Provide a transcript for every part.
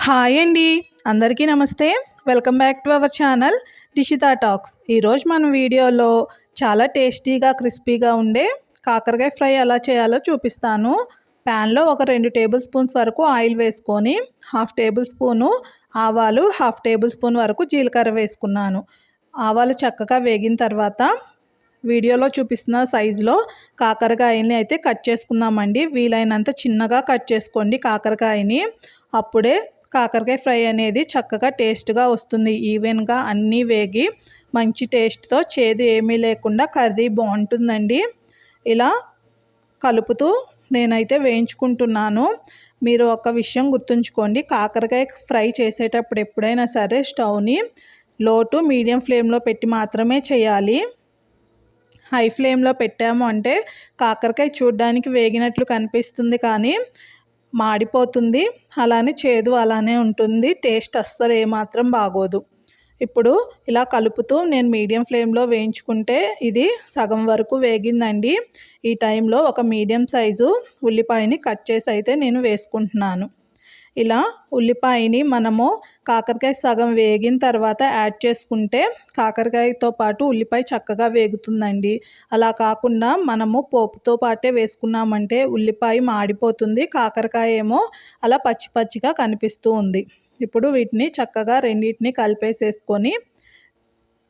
Hi అండి, అందరికీ నమస్తే. Welcome back to our channel Dishita talks. ఈరోజు మన వీడియోలో చాలా టేస్టీగా క్రిస్పీగా ఉండే కాకరకాయ ఫ్రై ఎలా చేయాలో చూపిస్తాను. ప్యాన్లో ఒక 2 టేబుల్ స్పూన్స్ వరకు ఆయిల్ వేసుకొని 1/2 టేబుల్ స్పూను ఆవాలు, 1/2 టేబుల్ స్పూన్ వరకు జీలకర్ర వేసుకున్నాను. ఆవాలు చక్కగా వేగిన తర్వాత వీడియోలో చూపిస్తున్న సైజులో కాకరకాయని అయితే కట్ చేసుకుందామండి. వీలైనంత చిన్నగా కట్ చేసుకోండి కాకరకాయని. అప్పుడే కాకరకాయ ఫ్రై అనేది చక్కగా టేస్ట్గా వస్తుంది. ఈవెన్గా అన్నీ వేగి మంచి టేస్ట్తో చేదు ఏమీ లేకుండా కర్రీ బాగుంటుందండి. ఇలా కలుపుతూ నేనైతే వేయించుకుంటున్నాను. మీరు ఒక విషయం గుర్తుంచుకోండి, కాకరకాయ ఫ్రై చేసేటప్పుడు ఎప్పుడైనా సరే స్టవ్ని లో టు మీడియం ఫ్లేమ్లో పెట్టి మాత్రమే చేయాలి. హై ఫ్లేమ్లో పెట్టాము అంటే కాకరకాయ చూడడానికి వేగినట్లు కనిపిస్తుంది కానీ మాడిపోతుంది, అలానే చేదు అలానే ఉంటుంది. టేస్ట్ అస్సలు ఏమాత్రం బాగోదు. ఇప్పుడు ఇలా కలుపుతూ నేను మీడియం ఫ్లేమ్లో వేయించుకుంటే ఇది సగం వరకు వేగిందండి. ఈ టైంలో ఒక మీడియం సైజు ఉల్లిపాయని కట్ చేసి అయితే నేను వేసుకుంటున్నాను. ఇలా ఉల్లిపాయని మనము కాకరకాయ సగం వేగిన తర్వాత యాడ్ చేసుకుంటే కాకరకాయతో పాటు ఉల్లిపాయ చక్కగా వేగుతుందండి. అలా కాకుండా మనము పోపుతో పాటే వేసుకున్నామంటే ఉల్లిపాయ మాడిపోతుంది, కాకరకాయ ఏమో అలా పచ్చి పచ్చిగా కనిపిస్తూ ఉంది. ఇప్పుడు వీటిని చక్కగా రెండింటిని కలిపేసేసుకొని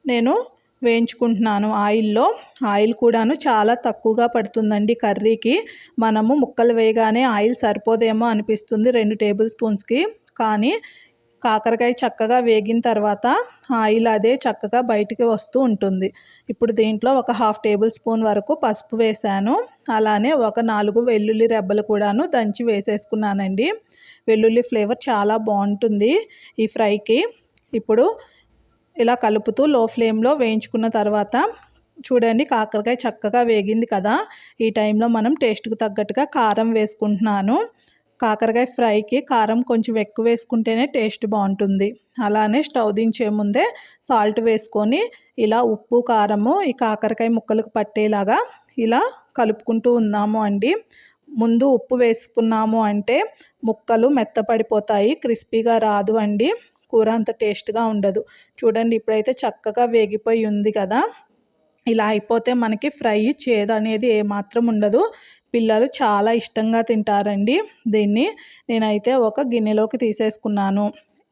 నేను వేయించుకుంటున్నాను ఆయిల్లో. ఆయిల్ కూడాను చాలా తక్కువగా పడుతుందండి కర్రీకి. మనము ముక్కలు వేయగానే ఆయిల్ సరిపోదేమో అనిపిస్తుంది 2 టేబుల్ స్పూన్స్కి. కానీ కాకరకాయ చక్కగా వేగిన తర్వాత ఆయిల్ అదే చక్కగా బయటికి వస్తూ ఉంటుంది. ఇప్పుడు దీంట్లో ఒక 1/2 టేబుల్ స్పూన్ వరకు పసుపు వేసాను. అలానే ఒక 4 వెల్లుల్లి రెబ్బలు కూడాను దంచి వేసేసుకున్నానండి. వెల్లుల్లి ఫ్లేవర్ చాలా బాగుంటుంది ఈ ఫ్రైకి. ఇప్పుడు ఇలా కలుపుతూ లో ఫ్లేమ్లో వేయించుకున్న తర్వాత చూడండి కాకరకాయ చక్కగా వేగింది కదా. ఈ టైంలో మనం టేస్ట్కి తగ్గట్టుగా కారం వేసుకుంటున్నాను. కాకరకాయ ఫ్రైకి కారం కొంచెం ఎక్కువ వేసుకుంటేనే టేస్ట్ బాగుంటుంది. అలానే స్టవ్ దించే ముందే సాల్ట్ వేసుకొని ఇలా ఉప్పు కారము ఈ కాకరకాయ ముక్కలకు పట్టేలాగా ఇలా కలుపుకుంటూ ఉందాము అండి. ముందు ఉప్పు వేసుకున్నాము అంటే ముక్కలు మెత్తపడిపోతాయి, క్రిస్పీగా రాదు అండి, కూర అంత టేస్ట్గా ఉండదు. చూడండి ఇప్పుడైతే చక్కగా వేగిపోయి ఉంది కదా. ఇలా అయిపోతే మనకి ఫ్రై చేదు అనేది ఏమాత్రం ఉండదు. పిల్లలు చాలా ఇష్టంగా తింటారండి దీన్ని. నేనైతే ఒక గిన్నెలోకి తీసేసుకున్నాను.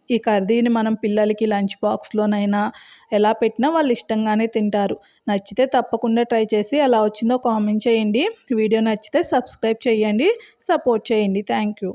ఈ కర్రీని మనం పిల్లలకి లంచ్ బాక్స్లోనైనా ఎలా పెట్టినా వాళ్ళు ఇష్టంగానే తింటారు. నచ్చితే తప్పకుండా ట్రై చేసి ఎలా వచ్చిందో కామెంట్ చేయండి. వీడియో నచ్చితే సబ్స్క్రైబ్ చేయండి, సపోర్ట్ చేయండి. Thank you.